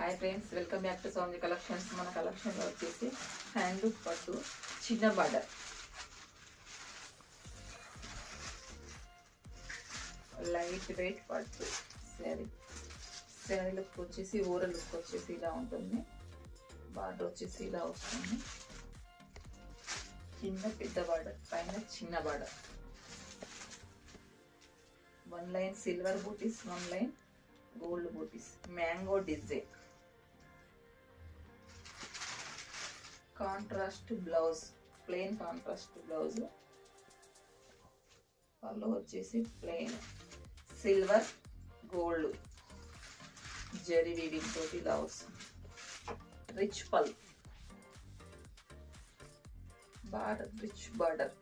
Hi friends, welcome back to Soundarya collections. మన కలెక్షన్లో వచ్చేసి హ్యాండ్లూమ్ పట్టు చిన్న బార్డర్, లైట్ వెయిట్ పట్టు శారీ. శారీ లుక్ వచ్చేసి ఓవరాల్ లుక్ వచ్చేసి ఇలా ఉంటుంది. బార్డర్ వచ్చేసి ఇలా వస్తుంది. కింద పెద్ద బార్డర్, పైన చిన్న border. One line silver butis, one line gold butis, mango design. Contrast blouse, plain contrast blouse. పళ్ళు వచ్చేసి plain silver gold zari weaving తోటి ఇలా వస్తుంది. రిచ్ పల్ బార్డర్, రిచ్ బార్డర్.